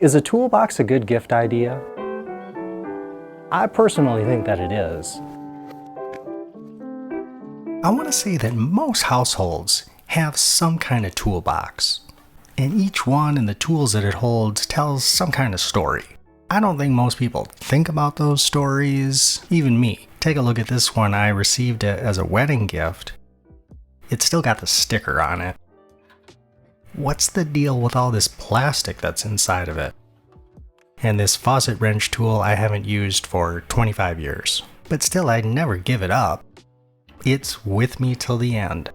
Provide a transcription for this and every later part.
Is a toolbox a good gift idea? I personally think that it is. I want to say that most households have some kind of toolbox, and each one and the tools that it holds tells some kind of story. I don't think most people think about those stories, even me. Take a look at this one. I received it as a wedding gift. It's still got the sticker on it. What's the deal with all this plastic that's inside of it? And this faucet wrench tool I haven't used for 25 years. But still, I'd never give it up. It's with me till the end.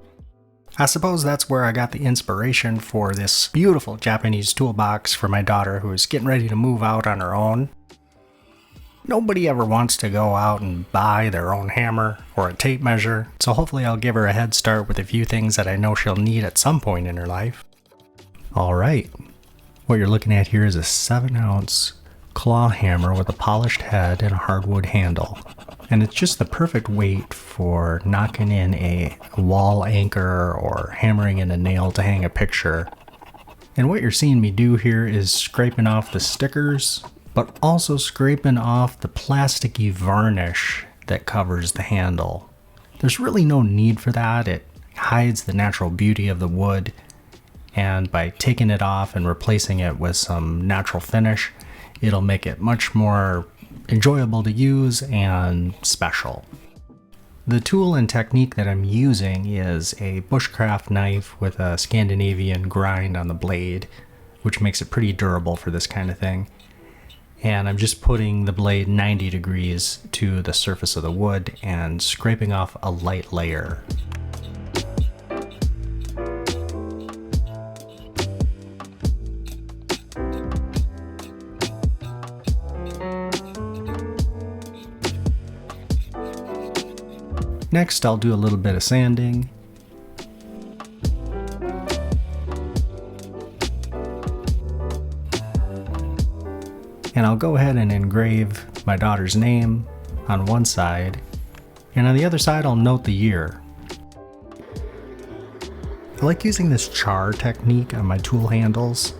I suppose that's where I got the inspiration for this beautiful Japanese toolbox for my daughter who is getting ready to move out on her own. Nobody ever wants to go out and buy their own hammer or a tape measure, so hopefully I'll give her a head start with a few things that I know she'll need at some point in her life. Alright, what you're looking at here is a 7-ounce claw hammer with a polished head and a hardwood handle. And it's just the perfect weight for knocking in a wall anchor or hammering in a nail to hang a picture. And what you're seeing me do here is scraping off the stickers, but also scraping off the plasticky varnish that covers the handle. There's really no need for that. It hides the natural beauty of the wood, and by taking it off and replacing it with some natural finish, it'll make it much more enjoyable to use and special. The tool and technique that I'm using is a bushcraft knife with a Scandinavian grind on the blade, which makes it pretty durable for this kind of thing. And I'm just putting the blade 90 degrees to the surface of the wood and scraping off a light layer. Next, I'll do a little bit of sanding. And I'll go ahead and engrave my daughter's name on one side, and on the other side I'll note the year. I like using this char technique on my tool handles.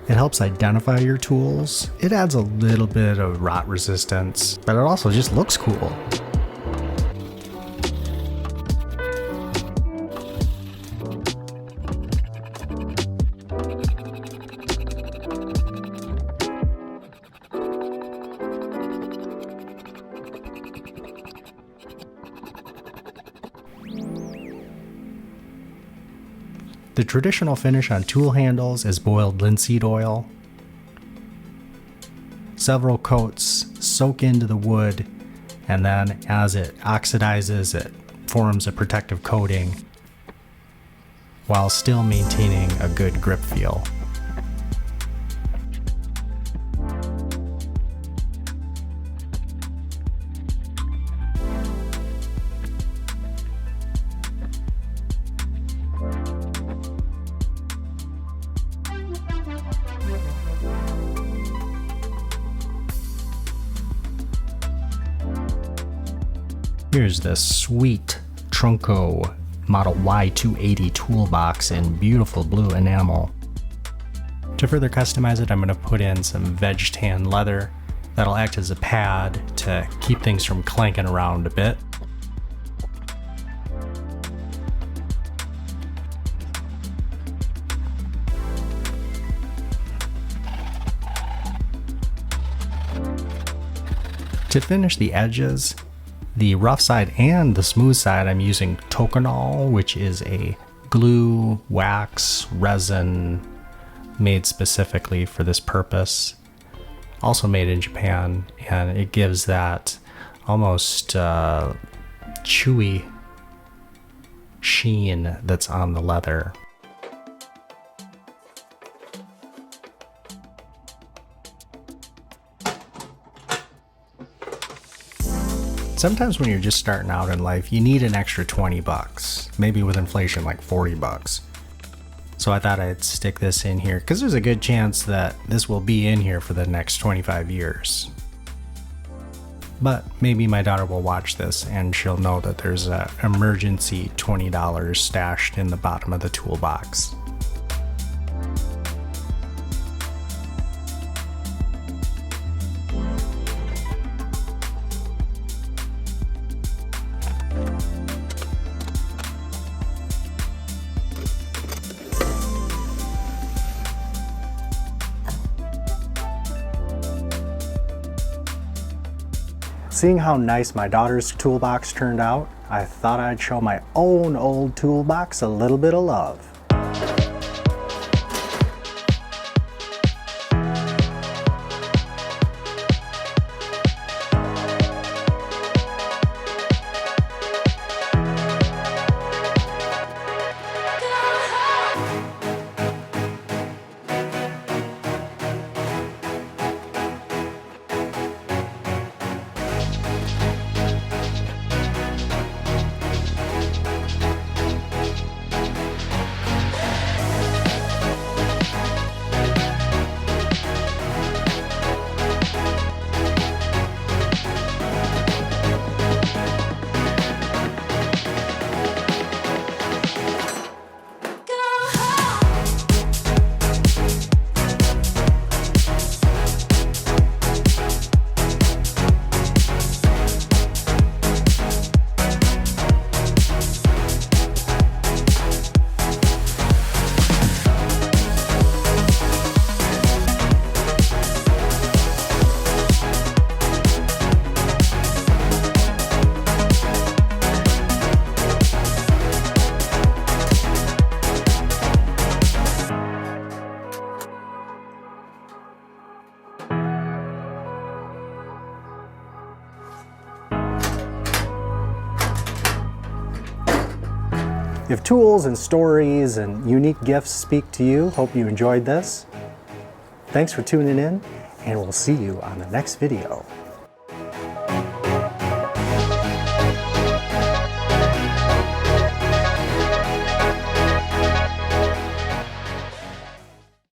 It helps identify your tools. It adds a little bit of rot resistance, but it also just looks cool. The traditional finish on tool handles is boiled linseed oil. Several coats soak into the wood, and then as it oxidizes, it forms a protective coating while still maintaining a good grip feel. Here's the sweet Trusco Model Y-280 toolbox in beautiful blue enamel. To further customize it, I'm going to put in some veg tan leather that'll act as a pad to keep things from clanking around a bit. To finish the edges, the rough side and the smooth side, I'm using Tokonol, which is a glue, wax, resin made specifically for this purpose. Also made in Japan, and it gives that almost chewy sheen that's on the leather. Sometimes when you're just starting out in life, you need an extra 20 bucks, maybe with inflation like 40 bucks. So I thought I'd stick this in here because there's a good chance that this will be in here for the next 25 years. But maybe my daughter will watch this and she'll know that there's an emergency $20 stashed in the bottom of the toolbox. Seeing how nice my daughter's toolbox turned out, I thought I'd show my own old toolbox a little bit of love. If tools and stories and unique gifts speak to you, hope you enjoyed this. Thanks for tuning in, and we'll see you on the next video.